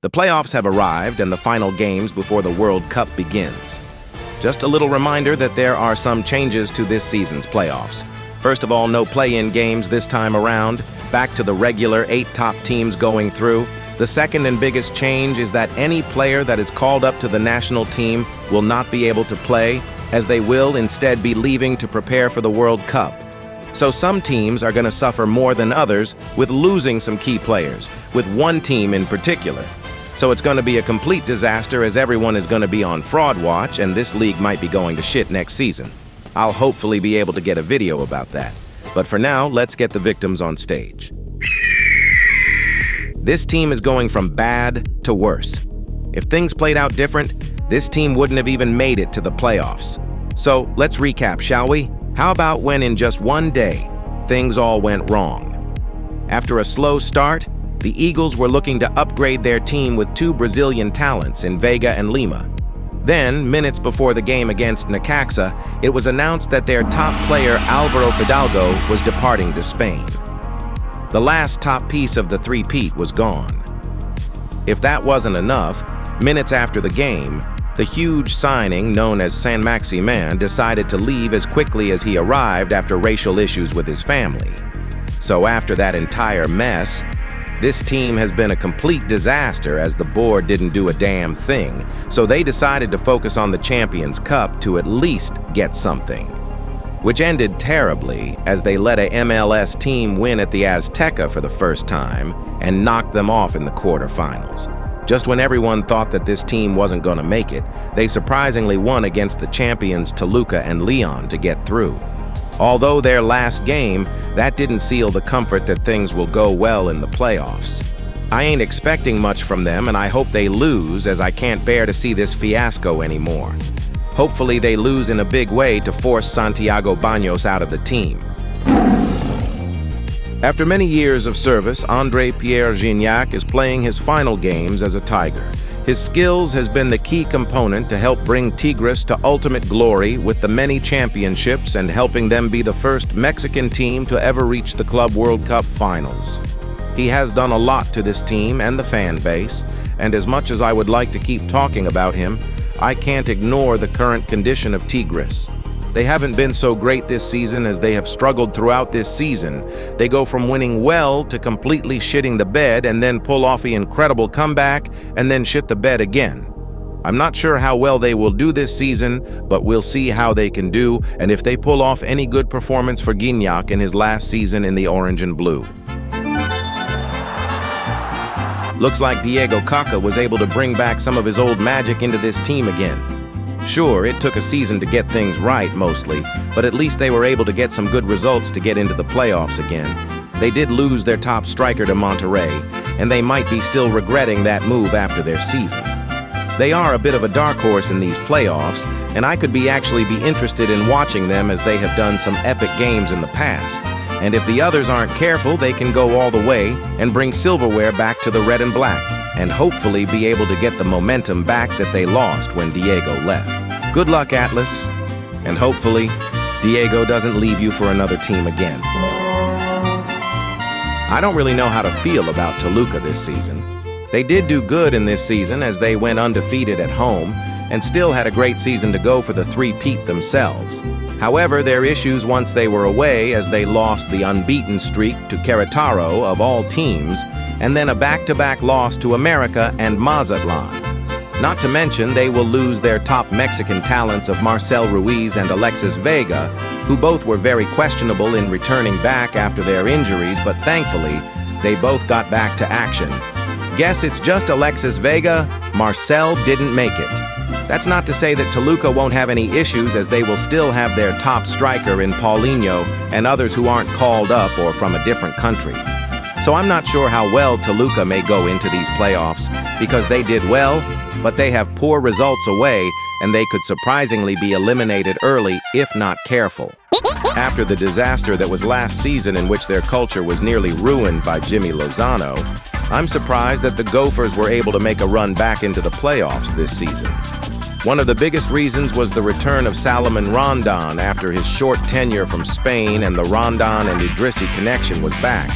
The playoffs have arrived and the final games before the World Cup begins. Just a little reminder that there are some changes to this season's playoffs. First of all, no play-in games this time around, back to the regular 8 top teams going through. The second and biggest change is that any player that is called up to the national team will not be able to play, as they will instead be leaving to prepare for the World Cup. So some teams are going to suffer more than others with losing some key players, with one team in particular. So it's going to be a complete disaster, as everyone is going to be on fraud watch, and this league might be going to shit next season. I'll hopefully be able to get a video about that. But for now, let's get the victims on stage. This team is going from bad to worse. If things played out different, this team wouldn't have even made it to the playoffs. So let's recap, shall we? How about when in just one day, things all went wrong? After a slow start, the Eagles were looking to upgrade their team with 2 Brazilian talents in Veiga and Lima. Then, minutes before the game against Necaxa, it was announced that their top player, Álvaro Fidalgo, was departing to Spain. The last top piece of the three-peat was gone. If that wasn't enough, minutes after the game, the huge signing known as San Maximan decided to leave as quickly as he arrived after racial issues with his family. So after that entire mess, this team has been a complete disaster, as the board didn't do a damn thing, so they decided to focus on the Champions Cup to at least get something. Which ended terribly, as they let a MLS team win at the Azteca for the first time and knocked them off in the quarterfinals. Just when everyone thought that this team wasn't going to make it, they surprisingly won against the champions Toluca and Leon to get through. Although their last game, that didn't seal the comfort that things will go well in the playoffs. I ain't expecting much from them, and I hope they lose, as I can't bear to see this fiasco anymore. Hopefully they lose in a big way to force Santiago Baños out of the team. After many years of service, André Pierre Gignac is playing his final games as a Tiger. His skills has been the key component to help bring Tigres to ultimate glory with the many championships and helping them be the first Mexican team to ever reach the Club World Cup finals. He has done a lot to this team and the fan base, and as much as I would like to keep talking about him, I can't ignore the current condition of Tigres. They haven't been so great this season, as they have struggled throughout this season. They go from winning well to completely shitting the bed, and then pull off the incredible comeback and then shit the bed again. I'm not sure how well they will do this season, but we'll see how they can do, and if they pull off any good performance for Gignac in his last season in the orange and blue. Looks like Diego Kaká was able to bring back some of his old magic into this team again. Sure, it took a season to get things right, mostly, but at least they were able to get some good results to get into the playoffs again. They did lose their top striker to Monterrey, and they might be still regretting that move after their season. They are a bit of a dark horse in these playoffs, and I could actually be interested in watching them, as they have done some epic games in the past. And if the others aren't careful, they can go all the way and bring silverware back to the red and black, and hopefully be able to get the momentum back that they lost when Diego left. Good luck, Atlas, and hopefully Diego doesn't leave you for another team again. I don't really know how to feel about Toluca this season. They did do good in this season, as they went undefeated at home and still had a great season to go for the three-peat themselves. However, their issues once they were away, as they lost the unbeaten streak to Querétaro of all teams, and then a back-to-back loss to America and Mazatlan. Not to mention, they will lose their top Mexican talents of Marcel Ruiz and Alexis Vega, who both were very questionable in returning back after their injuries, but thankfully, they both got back to action. Guess it's just Alexis Vega. Marcel didn't make it. That's not to say that Toluca won't have any issues, as they will still have their top striker in Paulinho and others who aren't called up or from a different country. So I'm not sure how well Toluca may go into these playoffs, because they did well, but they have poor results away, and they could surprisingly be eliminated early if not careful. After the disaster that was last season, in which their culture was nearly ruined by Jimmy Lozano, I'm surprised that the Gophers were able to make a run back into the playoffs this season. One of the biggest reasons was the return of Salomon Rondon after his short tenure from Spain, and the Rondon and Idrissi connection was back.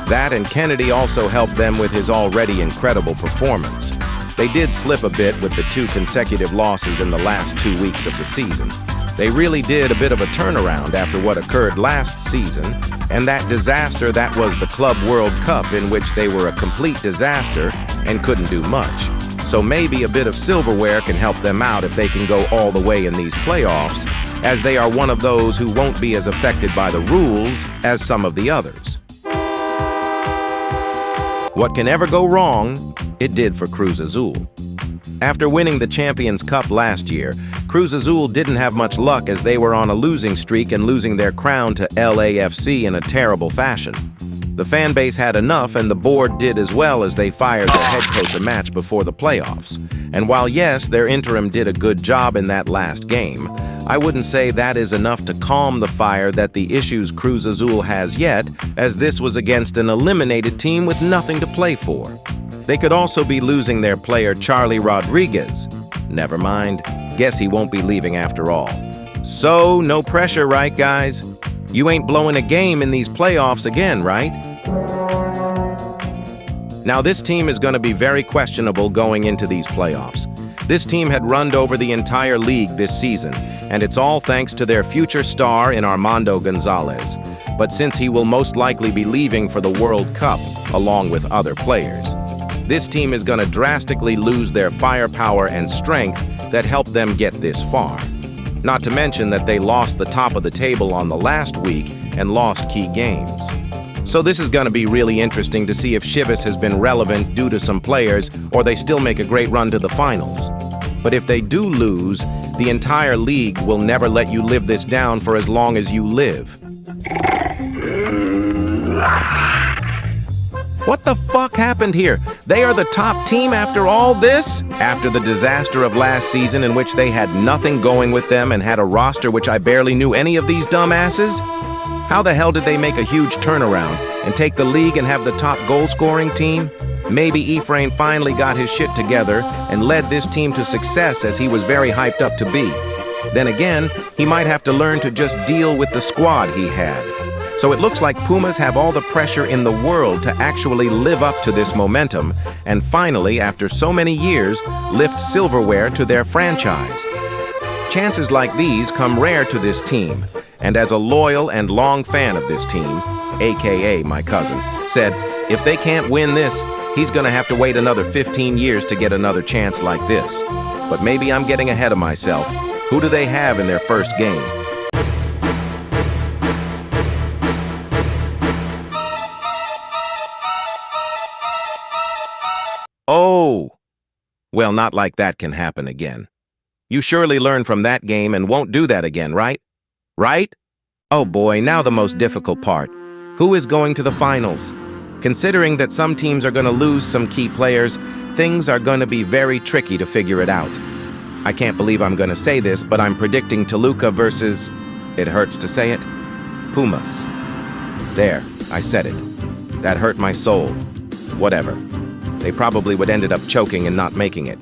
That and Kennedy also helped them with his already incredible performance. They did slip a bit with the 2 consecutive losses in the last 2 weeks of the season. They really did a bit of a turnaround after what occurred last season, and that disaster that was the Club World Cup, in which they were a complete disaster and couldn't do much. So maybe a bit of silverware can help them out if they can go all the way in these playoffs, as they are one of those who won't be as affected by the rules as some of the others. What can ever go wrong, it did for Cruz Azul. After winning the Champions Cup last year, Cruz Azul didn't have much luck as they were on a losing streak and losing their crown to LAFC in a terrible fashion. The fan base had enough, and the board did as well, as they fired their head coach a match before the playoffs. And while yes, their interim did a good job in that last game, I wouldn't say that is enough to calm the fire that the issues Cruz Azul has yet, as this was against an eliminated team with nothing to play for. They could also be losing their player Charlie Rodriguez. Never mind, guess he won't be leaving after all. So, no pressure, right, guys? You ain't blowing a game in these playoffs again, right? Now, this team is going to be very questionable going into these playoffs. This team had run over the entire league this season, and it's all thanks to their future star in Armando Gonzalez. But since he will most likely be leaving for the World Cup, along with other players, this team is going to drastically lose their firepower and strength that helped them get this far. Not to mention that they lost the top of the table on the last week and lost key games. So this is going to be really interesting to see if Chivas has been relevant due to some players, or they still make a great run to the finals. But if they do lose, the entire league will never let you live this down for as long as you live. What the fuck happened here? They are the top team after all this? After the disaster of last season, in which they had nothing going with them and had a roster which I barely knew any of these dumbasses? How the hell did they make a huge turnaround and take the league and have the top goal-scoring team? Maybe Efrain finally got his shit together and led this team to success, as he was very hyped up to be. Then again, he might have to learn to just deal with the squad he had. So it looks like Pumas have all the pressure in the world to actually live up to this momentum and finally, after so many years, lift silverware to their franchise. Chances like these come rare to this team, and as a loyal and long fan of this team, aka my cousin, said if they can't win this, he's gonna have to wait another 15 years to get another chance like this. But maybe I'm getting ahead of myself. Who do they have in their first game? Oh, well, not like that can happen again. You surely learned from that game and won't do that again, right? Right? Oh boy, now the most difficult part. Who is going to the finals? Considering that some teams are going to lose some key players, things are going to be very tricky to figure it out. I can't believe I'm going to say this, but I'm predicting Toluca versus, it hurts to say it, Pumas. There, I said it. That hurt my soul. Whatever. They probably would ended up choking and not making it.